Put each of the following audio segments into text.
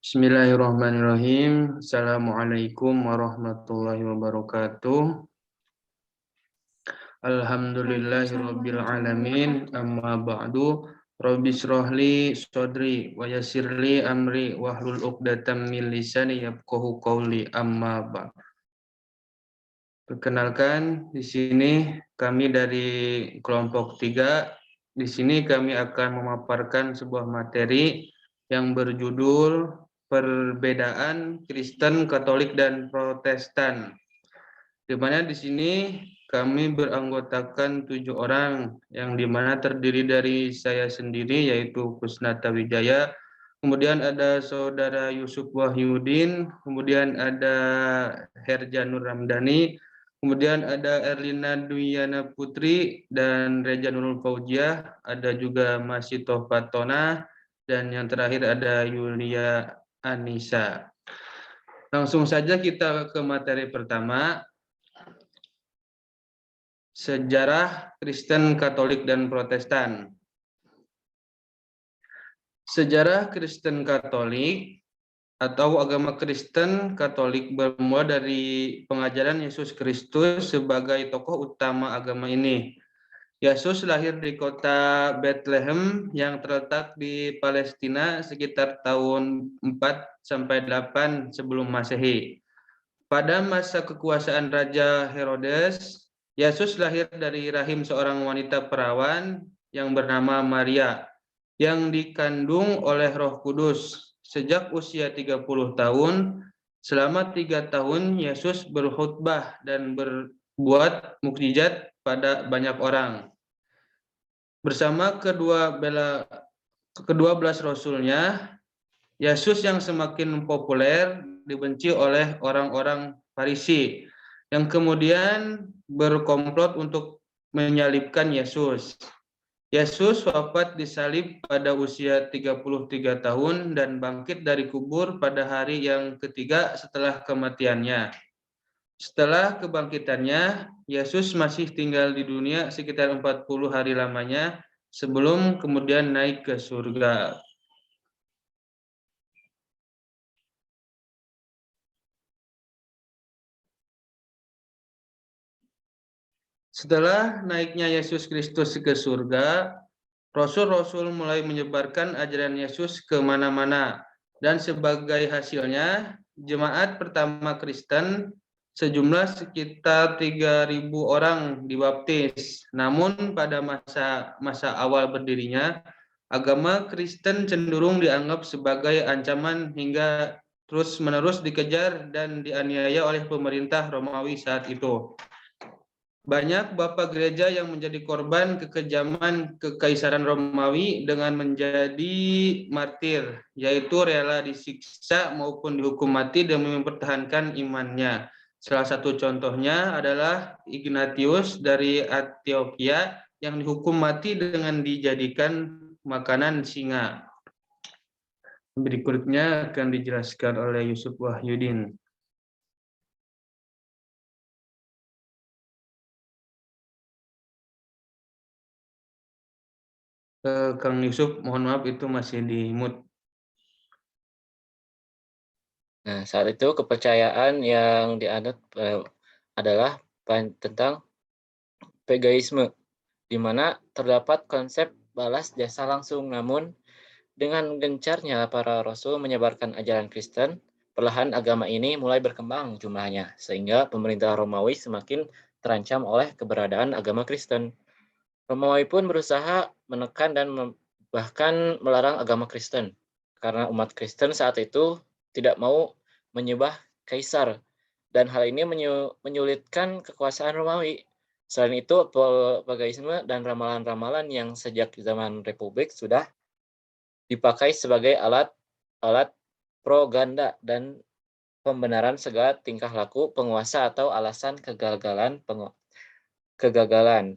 Bismillahirrahmanirrahim. Assalamualaikum warahmatullahi wabarakatuh. Alhamdulillahirabbil alamin. Amma ba'du. Rabbi shrahli sadri wa yassirli amri wahlul 'uqdatam min lisani yafqahu qawli. Amma ba'd. Perkenalkan, di sini kami dari kelompok 3. Di sini kami akan memaparkan sebuah materi yang berjudul Perbedaan Kristen, Katolik, dan Protestan. Di mana di sini kami beranggotakan 7 orang, yang dimana terdiri dari saya sendiri, yaitu Kusnata Wijaya, kemudian ada Saudara Yusuf Wahyudin, kemudian ada Herjanur Ramdhani, kemudian ada Erlina Dwiyana Putri dan Reja Nurul Fauziah, ada juga Masitoh Fatona, dan yang terakhir ada Yulia Anissa. Langsung saja kita ke materi pertama, sejarah Kristen, Katolik, dan Protestan. Sejarah Kristen Katolik atau agama Kristen Katolik bermula dari pengajaran Yesus Kristus sebagai tokoh utama agama ini. Yesus lahir di kota Bethlehem yang terletak di Palestina sekitar tahun 4-8 sebelum Masehi. Pada masa kekuasaan Raja Herodes, Yesus lahir dari rahim seorang wanita perawan yang bernama Maria, yang dikandung oleh Roh Kudus. Sejak usia 30 tahun, selama 3 tahun Yesus berkhutbah dan berbuat mukjizat pada banyak orang. Bersama kedua belas rasulnya, Yesus yang semakin populer dibenci oleh orang-orang Farisi yang kemudian berkomplot untuk menyalibkan Yesus. Yesus wafat disalib pada usia 33 tahun dan bangkit dari kubur pada hari yang ketiga setelah kematiannya. Setelah kebangkitannya, Yesus masih tinggal di dunia sekitar 40 hari lamanya sebelum kemudian naik ke surga. Setelah naiknya Yesus Kristus ke surga, Rasul-Rasul mulai menyebarkan ajaran Yesus ke mana-mana, dan sebagai hasilnya, jemaat pertama Kristen sejumlah sekitar 3.000 orang dibaptis. Namun pada masa awal berdirinya, agama Kristen cenderung dianggap sebagai ancaman hingga terus-menerus dikejar dan dianiaya oleh pemerintah Romawi saat itu. Banyak bapak gereja yang menjadi korban kekejaman Kekaisaran Romawi dengan menjadi martir, yaitu rela disiksa maupun dihukum mati demi mempertahankan imannya. Salah satu contohnya adalah Ignatius dari Antioquia yang dihukum mati dengan dijadikan makanan singa. Berikutnya akan dijelaskan oleh Yusuf Wahyudin. Kang Yusuf, mohon maaf itu masih di mute. Nah, saat itu kepercayaan yang dianut adalah tentang paganisme, di mana terdapat konsep balas jasa langsung. Namun, dengan gencarnya para rasul menyebarkan ajaran Kristen, perlahan agama ini mulai berkembang jumlahnya, sehingga pemerintah Romawi semakin terancam oleh keberadaan agama Kristen. Romawi pun berusaha menekan dan bahkan melarang agama Kristen, karena umat Kristen saat itu tidak mau menyembah kaisar, dan hal ini menyulitkan kekuasaan Romawi. Selain itu, paganisme dan ramalan-ramalan yang sejak zaman Republik sudah dipakai sebagai alat propaganda dan pembenaran segala tingkah laku penguasa atau alasan kegagalan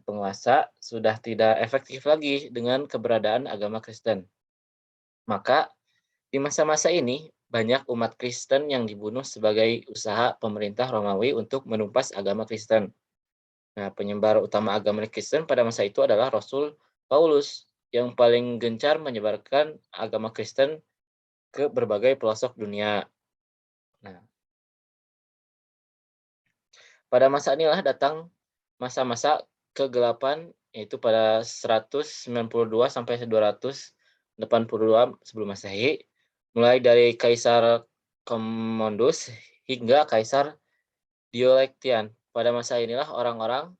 penguasa sudah tidak efektif lagi dengan keberadaan agama Kristen. Maka, di masa-masa ini, banyak umat Kristen yang dibunuh sebagai usaha pemerintah Romawi untuk menumpas agama Kristen. Nah, penyebar utama agama Kristen pada masa itu adalah Rasul Paulus, yang paling gencar menyebarkan agama Kristen ke berbagai pelosok dunia. Nah, pada masa inilah datang masa-masa kegelapan, yaitu pada 192 sampai 282 sebelum Masehi, mulai dari Kaisar Commodus hingga Kaisar Diocletian. Pada masa inilah orang-orang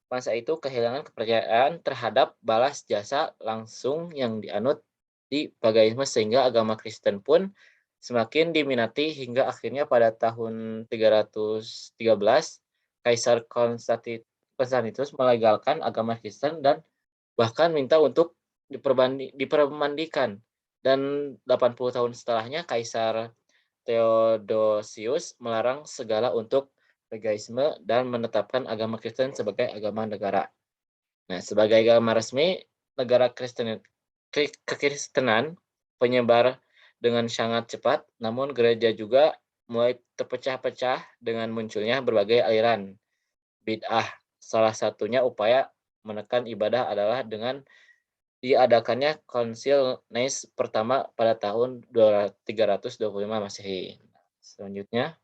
masa itu kehilangan kepercayaan terhadap balas jasa langsung yang dianut di Paganisme, sehingga agama Kristen pun semakin diminati hingga akhirnya pada tahun 313 Kaisar Konstantinus melegalkan agama Kristen dan bahkan minta untuk dipermandikan. Dan 80 tahun setelahnya Kaisar Theodosius melarang segala untuk paganisme dan menetapkan agama Kristen sebagai agama negara. Nah, sebagai agama resmi, negara kekristenan penyebar dengan sangat cepat, namun gereja juga mulai terpecah-pecah dengan munculnya berbagai aliran bid'ah. Salah satunya upaya menekan ibadah adalah dengan diadakannya Konsil Nice pertama pada tahun 325 Masehi. Selanjutnya,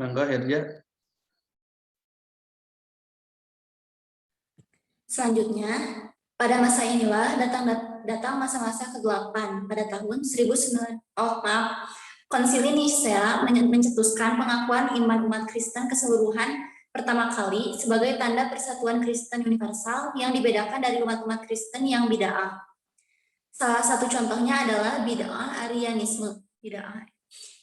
Mangga Herja. Selanjutnya, pada masa inilah datang masa-masa kegelapan. Pada tahun 1009, Konsili Nicea mencetuskan pengakuan iman umat Kristen keseluruhan pertama kali sebagai tanda persatuan Kristen universal yang dibedakan dari umat-umat Kristen yang bid'ah. Salah satu contohnya adalah bid'ah Arianisme,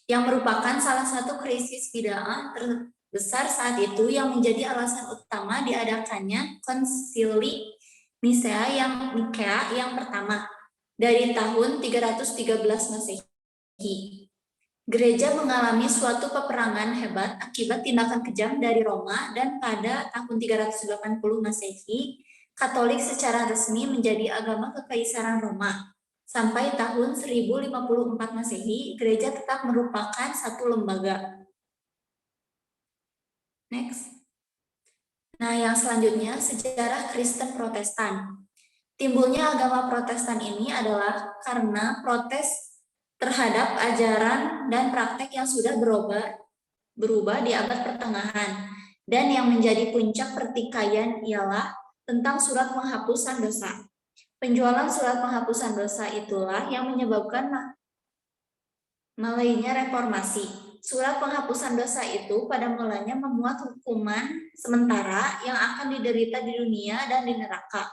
yang merupakan salah satu krisis bid'ah terbesar saat itu yang menjadi alasan utama diadakannya Konsili Nicea yang pertama dari tahun 313 Masehi. Gereja mengalami suatu peperangan hebat akibat tindakan kejam dari Roma, dan pada tahun 380 Masehi, Katolik secara resmi menjadi agama Kekaisaran Roma. Sampai tahun 1054 Masehi, gereja tetap merupakan satu lembaga. Next. Nah, yang selanjutnya, sejarah Kristen Protestan. Timbulnya agama Protestan ini adalah karena protes terhadap ajaran dan praktek yang sudah berubah di abad pertengahan, dan yang menjadi puncak pertikaian ialah tentang surat penghapusan dosa. Penjualan surat penghapusan dosa itulah yang menyebabkan mulainya reformasi. Surat penghapusan dosa itu pada mulanya memuat hukuman sementara yang akan diderita di dunia dan di neraka.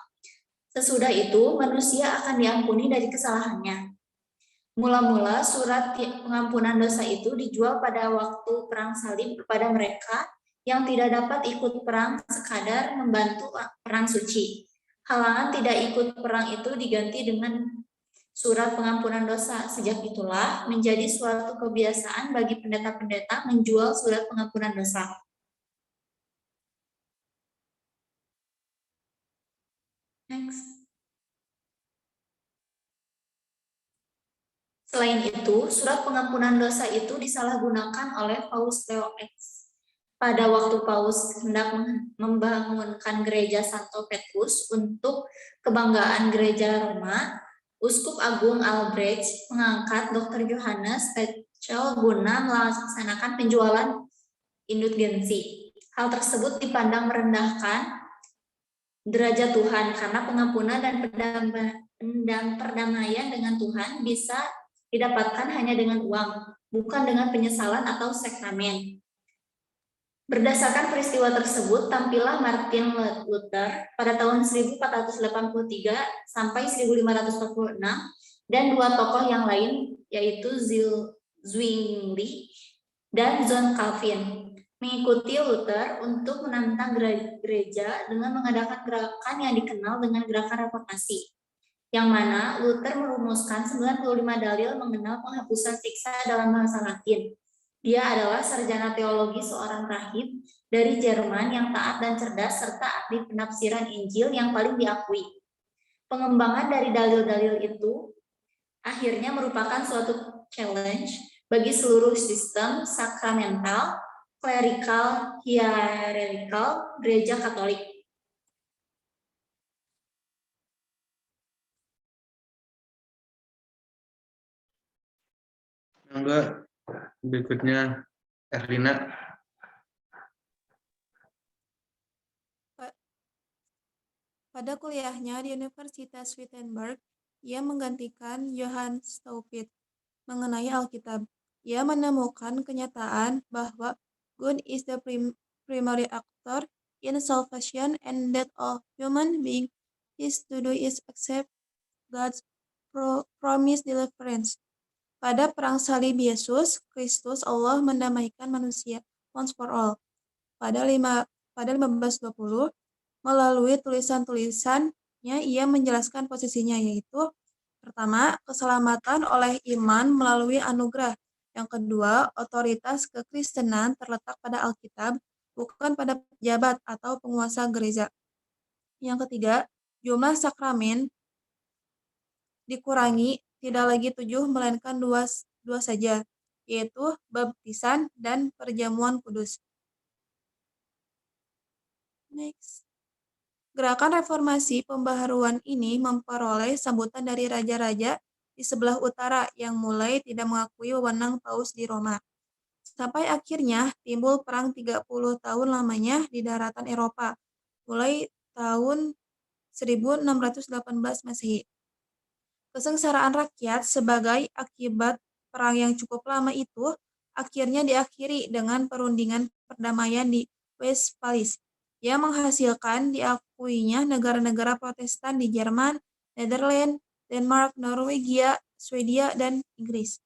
Sesudah itu, manusia akan diampuni dari kesalahannya. Mula-mula surat pengampunan dosa itu dijual pada waktu perang salib kepada mereka yang tidak dapat ikut perang sekadar membantu perang suci. Halangan tidak ikut perang itu diganti dengan surat pengampunan dosa. Sejak itulah menjadi suatu kebiasaan bagi pendeta-pendeta menjual surat pengampunan dosa. Next. Selain itu, surat pengampunan dosa itu disalahgunakan oleh Paus Leo X. Pada waktu Paus hendak membangunkan gereja Santo Petrus untuk kebanggaan gereja Roma, Uskup Agung Albrecht mengangkat Dr. Johannes Petschel guna melaksanakan penjualan indulgensi. Hal tersebut dipandang merendahkan derajat Tuhan karena pengampunan dan perdamaian dengan Tuhan bisa didapatkan hanya dengan uang, bukan dengan penyesalan atau sakramen. Berdasarkan peristiwa tersebut, tampillah Martin Luther pada tahun 1483 sampai 1546 dan dua tokoh yang lain, yaitu Zwingli dan John Calvin, mengikuti Luther untuk menantang gereja dengan mengadakan gerakan yang dikenal dengan gerakan reformasi, yang mana Luther merumuskan 95 dalil mengenal penghapusan siksa dalam bahasa Latin. Dia adalah sarjana teologi, seorang rahib dari Jerman yang taat dan cerdas serta ahli penafsiran Injil yang paling diakui. Pengembangan dari dalil-dalil itu akhirnya merupakan suatu challenge bagi seluruh sistem sakramental, klerikal, hierarkikal gereja Katolik. Monggo berikutnya Erlina. Pada kuliahnya di Universitas Wittenberg, ia menggantikan Johann Staupitz mengenai Alkitab. Ia menemukan kenyataan bahwa God is the primary actor in salvation and that all human being is to do is accept God's promised deliverance. Pada perang salib Yesus Kristus, Allah mendamaikan manusia once for all. Pada 1520, melalui tulisan-tulisannya ia menjelaskan posisinya, yaitu pertama, keselamatan oleh iman melalui anugerah. Yang kedua, otoritas kekristenan terletak pada Alkitab, bukan pada pejabat atau penguasa gereja. Yang ketiga, jumlah sakramen dikurangi, tidak lagi 7 melainkan dua saja, yaitu baptisan dan perjamuan kudus. Next. Gerakan reformasi pembaharuan ini memperoleh sambutan dari raja-raja di sebelah utara yang mulai tidak mengakui wewenang Paus di Roma. Sampai akhirnya timbul perang 30 tahun lamanya di daratan Eropa, mulai tahun 1618 Masehi. Kesengsaraan rakyat sebagai akibat perang yang cukup lama itu akhirnya diakhiri dengan perundingan perdamaian di Westphalia yang menghasilkan diakuinya negara-negara Protestan di Jerman, Netherlands, Denmark, Norwegia, Swedia, dan Inggris.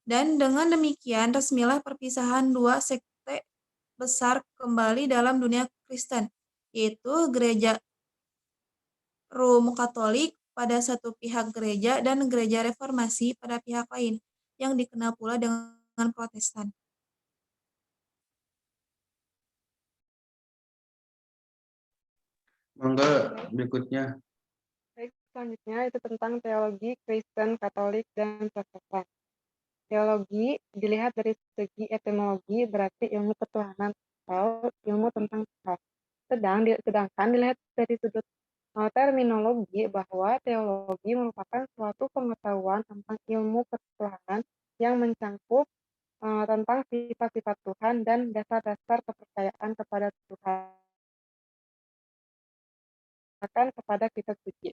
Dan dengan demikian resmilah perpisahan dua sekte besar kembali dalam dunia Kristen, yaitu Gereja Rom Katolik pada satu pihak gereja dan Gereja Reformasi pada pihak lain, yang dikenal pula dengan Protestan. Monggo berikutnya. Baik, selanjutnya itu tentang teologi Kristen, Katolik, dan Protestan. Teologi dilihat dari segi etimologi berarti ilmu ketuhanan atau ilmu tentang Tuhan. Sedangkan dilihat dari sudut terminologi bahwa teologi merupakan suatu pengetahuan tentang ilmu ketuhanan yang mencangkup tentang sifat-sifat Tuhan dan dasar-dasar kepercayaan kepada Tuhan kepada kitab suci.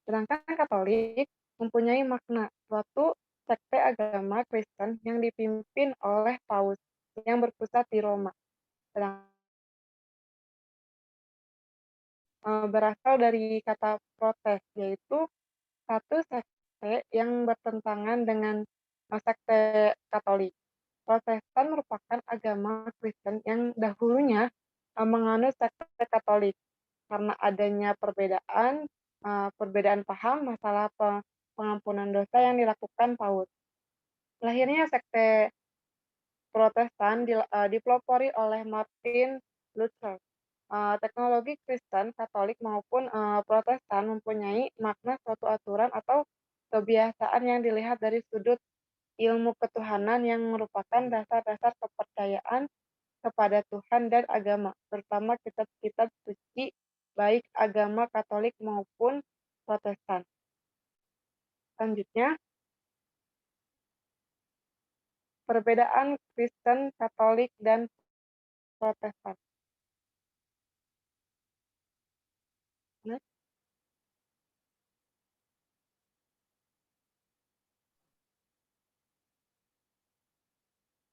Sedangkan Katolik mempunyai makna suatu sekte agama Kristen yang dipimpin oleh Paus yang berpusat di Roma. Berasal dari kata protes, yaitu satu sekte yang bertentangan dengan sekte Katolik. Protestan merupakan agama Kristen yang dahulunya menganut sekte Katolik. Karena adanya perbedaan paham masalah pengampunan dosa yang dilakukan Paus. Lahirnya sekte Protestan dipelopori oleh Martin Luther. Teknologi Kristen, Katolik maupun Protestan mempunyai makna suatu aturan atau kebiasaan yang dilihat dari sudut ilmu ketuhanan yang merupakan dasar-dasar kepercayaan kepada Tuhan dan agama, terutama kitab-kitab suci baik agama Katolik maupun Protestan. Selanjutnya, perbedaan Kristen, Katolik, dan Protestan.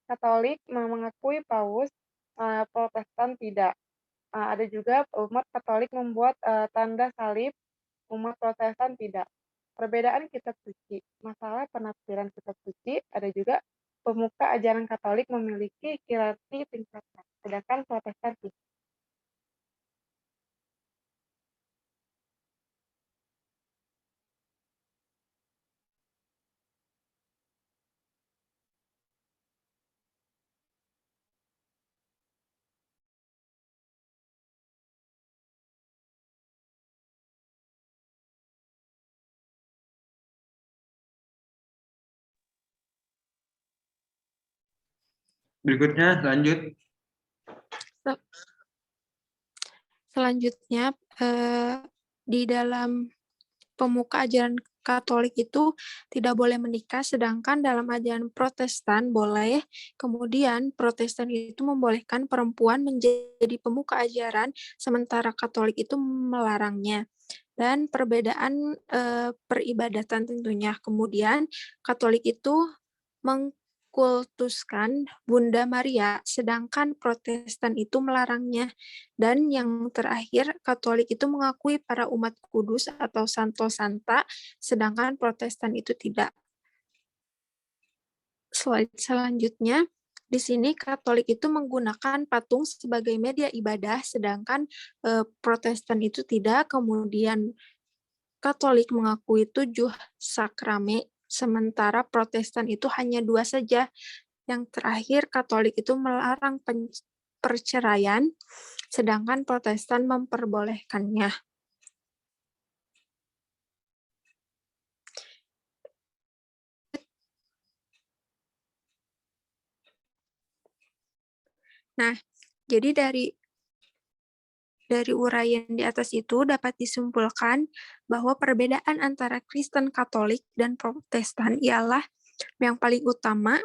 Katolik mengakui Paus, Protestan tidak. Ada juga umat Katolik membuat tanda salib, umat Protestan tidak. Perbedaan kitab suci. Masalah penafsiran kitab suci, ada juga pemuka ajaran Katolik memiliki hierarki tingkatan, sedangkan Protestan tidak. Berikutnya lanjut. Selanjutnya, di dalam pemuka ajaran Katolik itu tidak boleh menikah, sedangkan dalam ajaran Protestan boleh. Kemudian Protestan itu membolehkan perempuan menjadi pemuka ajaran, sementara Katolik itu melarangnya. Dan perbedaan peribadatan tentunya. Kemudian Katolik itu mengkultuskan Bunda Maria, sedangkan Protestan itu melarangnya. Dan yang terakhir, Katolik itu mengakui para umat kudus atau santo santa, sedangkan Protestan itu tidak. Slide selanjutnya, di sini Katolik itu menggunakan patung sebagai media ibadah, sedangkan Protestan itu tidak. Kemudian Katolik mengakui 7 sakramen, sementara Protestan itu hanya 2 saja. Yang terakhir, Katolik itu melarang perceraian, sedangkan Protestan memperbolehkannya. Nah, jadi dari uraian di atas itu dapat disimpulkan bahwa perbedaan antara Kristen Katolik dan Protestan ialah yang paling utama,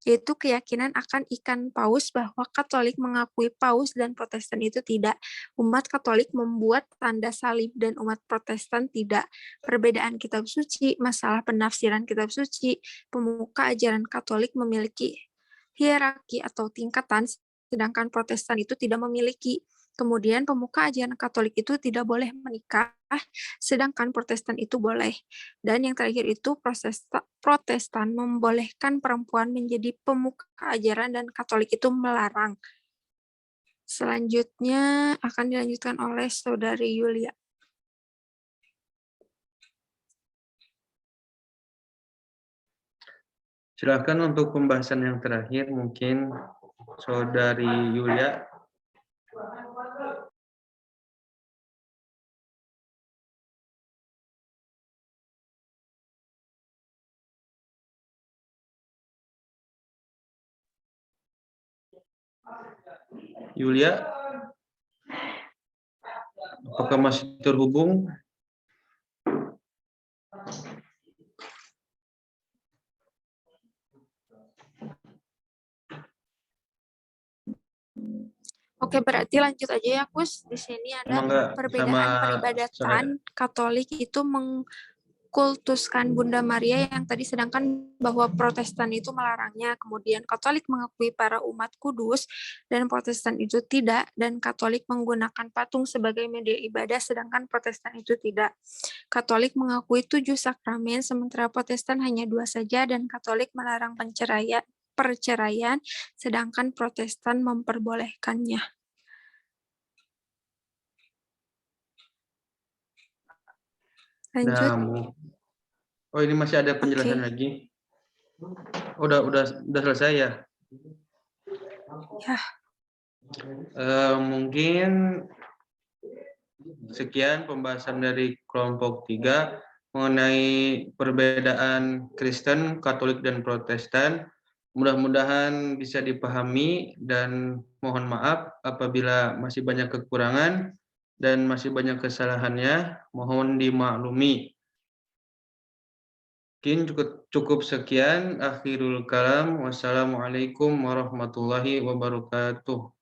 yaitu keyakinan akan ikan paus, bahwa Katolik mengakui paus dan Protestan itu tidak. Umat Katolik membuat tanda salib dan umat Protestan tidak. Perbedaan kitab suci, masalah penafsiran kitab suci, pemuka ajaran Katolik memiliki hierarki atau tingkatan, sedangkan Protestan itu tidak memiliki. Kemudian pemuka ajaran Katolik itu tidak boleh menikah, sedangkan Protestan itu boleh. Dan yang terakhir itu Protestan membolehkan perempuan menjadi pemuka ajaran dan Katolik itu melarang. Selanjutnya akan dilanjutkan oleh Saudari Yulia. Silakan untuk pembahasan yang terakhir, mungkin Saudari Yulia. Yulia, apakah masih terhubung? Oke, berarti lanjut aja ya, Kus. Di sini ada perbedaan peribadatan. Katolik itu mengkultuskan Bunda Maria yang tadi, sedangkan bahwa Protestan itu melarangnya. Kemudian Katolik mengakui para umat kudus dan Protestan itu tidak, dan Katolik menggunakan patung sebagai media ibadah, sedangkan Protestan itu tidak. Katolik mengakui 7 sakramen, sementara Protestan hanya 2 saja, dan Katolik melarang perceraian, sedangkan Protestan memperbolehkannya. Lanjut. Oh, ini masih ada penjelasan lagi. Udah selesai ya? Ya. Mungkin sekian pembahasan dari kelompok 3 mengenai perbedaan Kristen, Katolik, dan Protestan. Mudah-mudahan bisa dipahami, dan mohon maaf apabila masih banyak kekurangan dan masih banyak kesalahannya, mohon dimaklumi. Mungkin cukup sekian. Akhirul kalam. Wassalamualaikum warahmatullahi wabarakatuh.